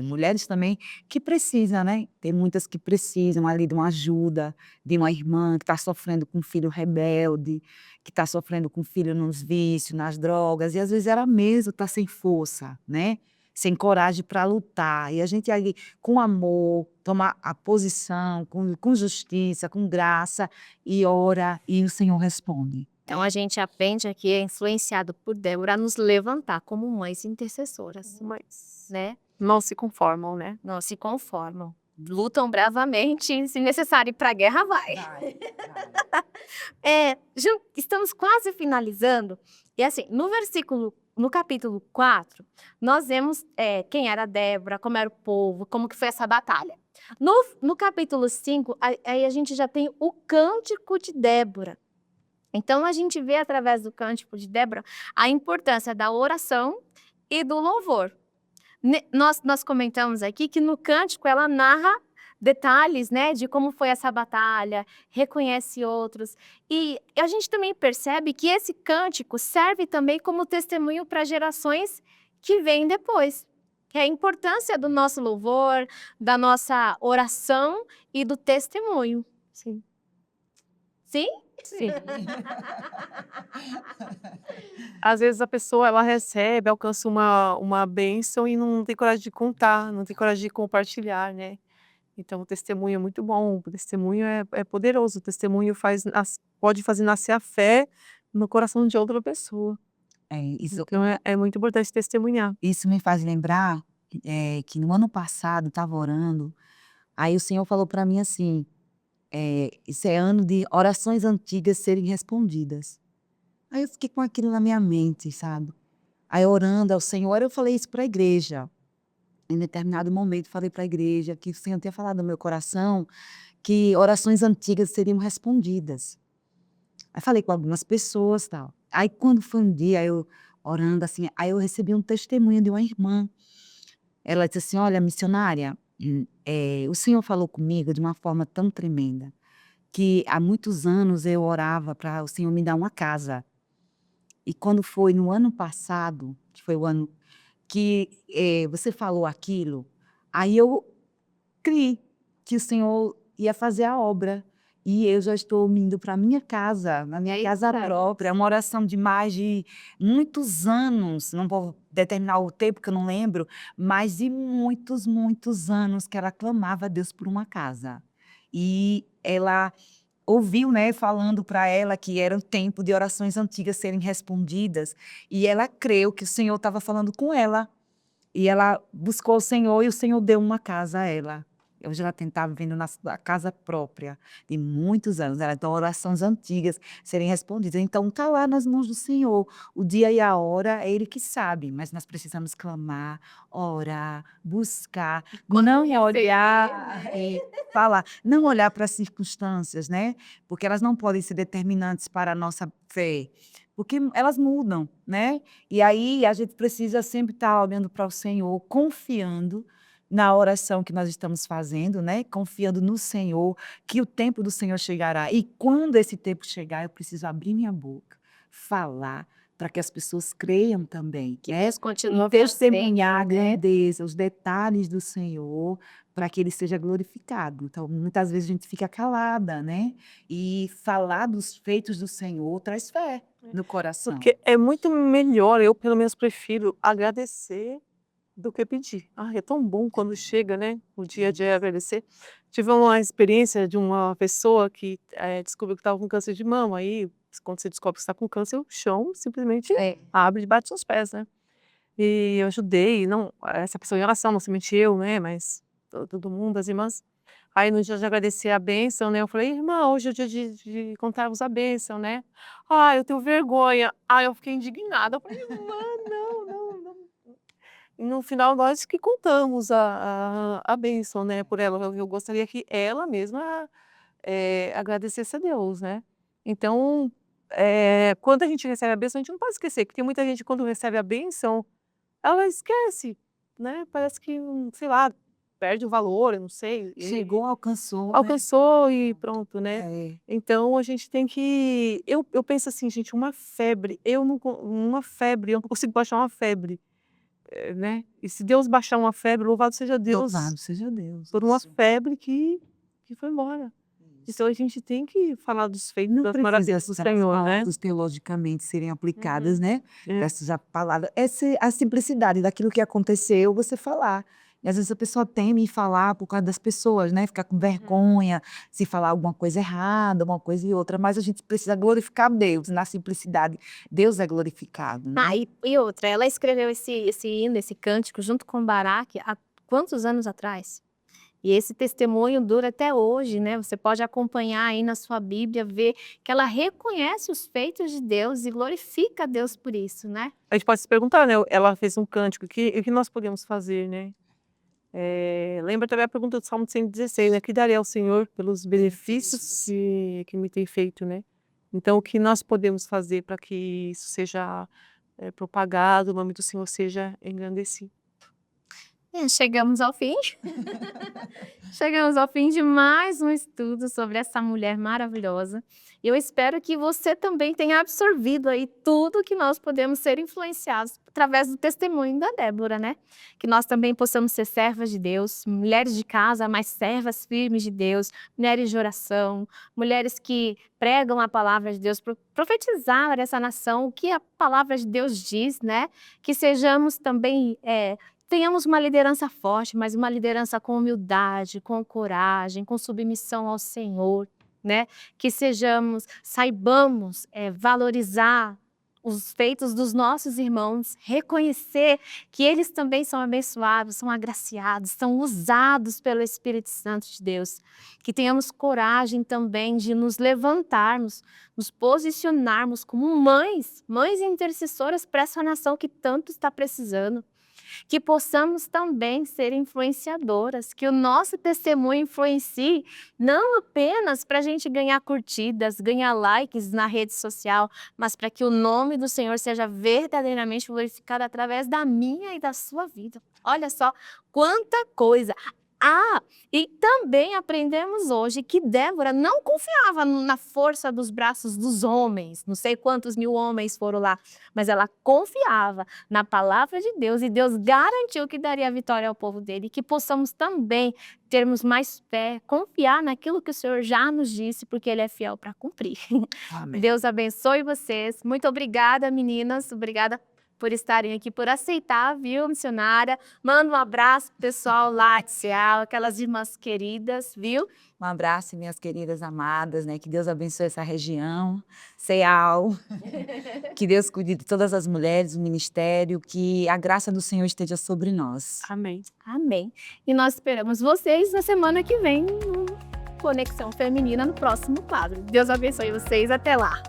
mulheres também que precisam, né? Tem muitas que precisam ali de uma ajuda, de uma irmã que está sofrendo com um filho rebelde, que está sofrendo com um filho nos vícios, nas drogas, e às vezes ela mesma está sem força, né? Sem coragem para lutar. E a gente ali, com amor, toma a posição, com justiça, com graça, e ora, e o Senhor responde. Então a gente aprende aqui, é influenciado por Débora, a nos levantar como mães intercessoras, Mas né? não se conformam, né? Não se conformam, lutam bravamente e, se necessário, ir para a guerra, vai. Estamos quase finalizando, e assim, no capítulo 4, nós vemos quem era Débora, como era o povo, como que foi essa batalha. No capítulo 5, aí a gente já tem o cântico de Débora. Então, a gente vê através do cântico de Débora a importância da oração e do louvor. Nós comentamos aqui que no cântico ela narra detalhes, né, de como foi essa batalha, reconhece outros. E a gente também percebe que esse cântico serve também como testemunho para gerações que vêm depois. Que é a importância do nosso louvor, da nossa oração e do testemunho. Sim. Sim? Sim. Às vezes a pessoa ela recebe, alcança uma bênção e não tem coragem de contar, não tem coragem de compartilhar, né? Então o testemunho é muito bom, o testemunho é poderoso, o testemunho pode fazer nascer a fé no coração de outra pessoa. Então é muito importante testemunhar. Isso me faz lembrar que no ano passado, eu estava orando, aí o Senhor falou para mim assim, isso é ano de orações antigas serem respondidas. Aí eu fiquei com aquilo na minha mente, sabe? Aí orando ao Senhor, eu falei isso para a igreja. Em determinado momento, falei para a igreja que o Senhor tinha falado no meu coração que orações antigas seriam respondidas. Aí falei com algumas pessoas e tal. Aí quando foi um dia, eu orando assim, aí eu recebi um testemunho de uma irmã. Ela disse assim, olha, missionária, o Senhor falou comigo de uma forma tão tremenda, que há muitos anos eu orava para o Senhor me dar uma casa. E quando foi no ano passado, que foi o ano que você falou aquilo, aí eu criei que o Senhor ia fazer a obra. E eu já estou indo para a minha casa, na minha casa própria. É uma oração de mais de muitos anos, não vou determinar o tempo, que eu não lembro, mas de muitos, muitos anos que ela clamava a Deus por uma casa. E ela ouviu, né, falando para ela que era o tempo de orações antigas serem respondidas, e ela creu que o Senhor estava falando com ela. E ela buscou o Senhor e o Senhor deu uma casa a ela. Hoje ela estava vivendo na sua casa própria, de muitos anos. Então, orações antigas serem respondidas. Então, está lá nas mãos do Senhor. O dia e a hora é Ele que sabe, mas nós precisamos clamar, orar, buscar, não olhar, falar, não olhar para as circunstâncias, né? Porque elas não podem ser determinantes para a nossa fé. porque elas mudam, né? E aí a gente precisa sempre estar olhando para o Senhor, confiando na oração que nós estamos fazendo, né? Confiando no Senhor, que o tempo do Senhor chegará. E quando esse tempo chegar, eu preciso abrir minha boca, falar, para que as pessoas creiam também, né? Continua Testemunhar a grandeza, os detalhes do Senhor, para que ele seja glorificado. Então, muitas vezes a gente fica calada, né? E falar dos feitos do Senhor traz fé no coração. Porque é muito melhor, eu pelo menos prefiro agradecer do que pedir. Ah, é tão bom quando chega, né, o dia de agradecer. Tive uma experiência de uma pessoa que descobriu que estava com câncer de mama. Aí, quando você descobre que está com câncer, o chão simplesmente abre e bate seus pés, né? E eu ajudei, não, essa pessoa em oração, não somente eu, né, mas todo mundo, as irmãs. Aí no dia de agradecer a bênção, né, eu falei, irmã, hoje é o dia de contarmos a bênção, né? Ah, eu tenho vergonha. Ah, eu fiquei indignada. Eu falei, irmã, não, não, não. E no final nós que contamos a bênção, né, por ela. Eu gostaria que ela mesma agradecesse a Deus, né? Então, quando a gente recebe a bênção, a gente não pode esquecer que tem muita gente quando recebe a bênção, ela esquece, né? Parece que, sei lá, perde o valor, eu não sei. Chegou, alcançou, né? Alcançou e pronto, né? É. Então a gente tem que. Eu penso assim, gente, uma febre. Eu não consigo baixar uma febre, né? E se Deus baixar uma febre, louvado seja Deus Louvado seja Deus. por uma febre que foi embora. Então a gente tem que falar dos feitos, Não das precisa maravilhas do essas Senhor, né? palavras teologicamente serem aplicadas, né? É. Essas palavras. A simplicidade daquilo que aconteceu, você falar. E às vezes a pessoa teme em falar por causa das pessoas, né? Ficar com vergonha, se falar alguma coisa errada, uma coisa e outra. Mas a gente precisa glorificar Deus na simplicidade. Deus é glorificado, né? Ah, e outra, ela escreveu esse hino, esse cântico, junto com Baraque, há quantos anos atrás? E esse testemunho dura até hoje, né? Você pode acompanhar aí na sua Bíblia, ver que ela reconhece os feitos de Deus e glorifica a Deus por isso, né? A gente pode se perguntar, né? Ela fez um cântico, o que nós podemos fazer, né? Lembra também a pergunta do Salmo 116, né? Que darei ao Senhor pelos benefícios que me tem feito, né? Então, o que nós podemos fazer para que isso seja propagado, o nome do Senhor seja engrandecido? Chegamos ao fim. Chegamos ao fim de mais um estudo sobre essa mulher maravilhosa. E eu espero que você também tenha absorvido aí tudo que nós podemos ser influenciados através do testemunho da Débora, né? Que nós também possamos ser servas de Deus, mulheres de casa, mas servas firmes de Deus, mulheres de oração, mulheres que pregam a palavra de Deus, profetizar essa nação, o que a palavra de Deus diz, né? Que sejamos também tenhamos uma liderança forte, mas uma liderança com humildade, com coragem, com submissão ao Senhor, né? Que saibamos valorizar os feitos dos nossos irmãos, reconhecer que eles também são abençoados, são agraciados, são usados pelo Espírito Santo de Deus. Que tenhamos coragem também de nos levantarmos, nos posicionarmos como mães intercessoras para essa nação que tanto está precisando. Que possamos também ser influenciadoras, que o nosso testemunho influencie não apenas para a gente ganhar curtidas, ganhar likes na rede social, mas para que o nome do Senhor seja verdadeiramente glorificado através da minha e da sua vida. Olha só quanta coisa! E também aprendemos hoje que Débora não confiava na força dos braços dos homens, não sei quantos mil homens foram lá, mas ela confiava na palavra de Deus e Deus garantiu que daria a vitória ao povo dele, e que possamos também termos mais fé, confiar naquilo que o Senhor já nos disse, porque Ele é fiel para cumprir. Amém. Deus abençoe vocês. Muito obrigada, meninas. Obrigada por estarem aqui, por aceitar, viu, missionária? Manda um abraço pro pessoal lá de Ceal, aquelas irmãs queridas, viu? Um abraço, minhas queridas amadas, né? Que Deus abençoe essa região, Ceal. Que Deus cuide de todas as mulheres, o ministério, que a graça do Senhor esteja sobre nós. Amém. Amém. E nós esperamos vocês na semana que vem no Conexão Feminina, no próximo quadro. Deus abençoe vocês. Até lá.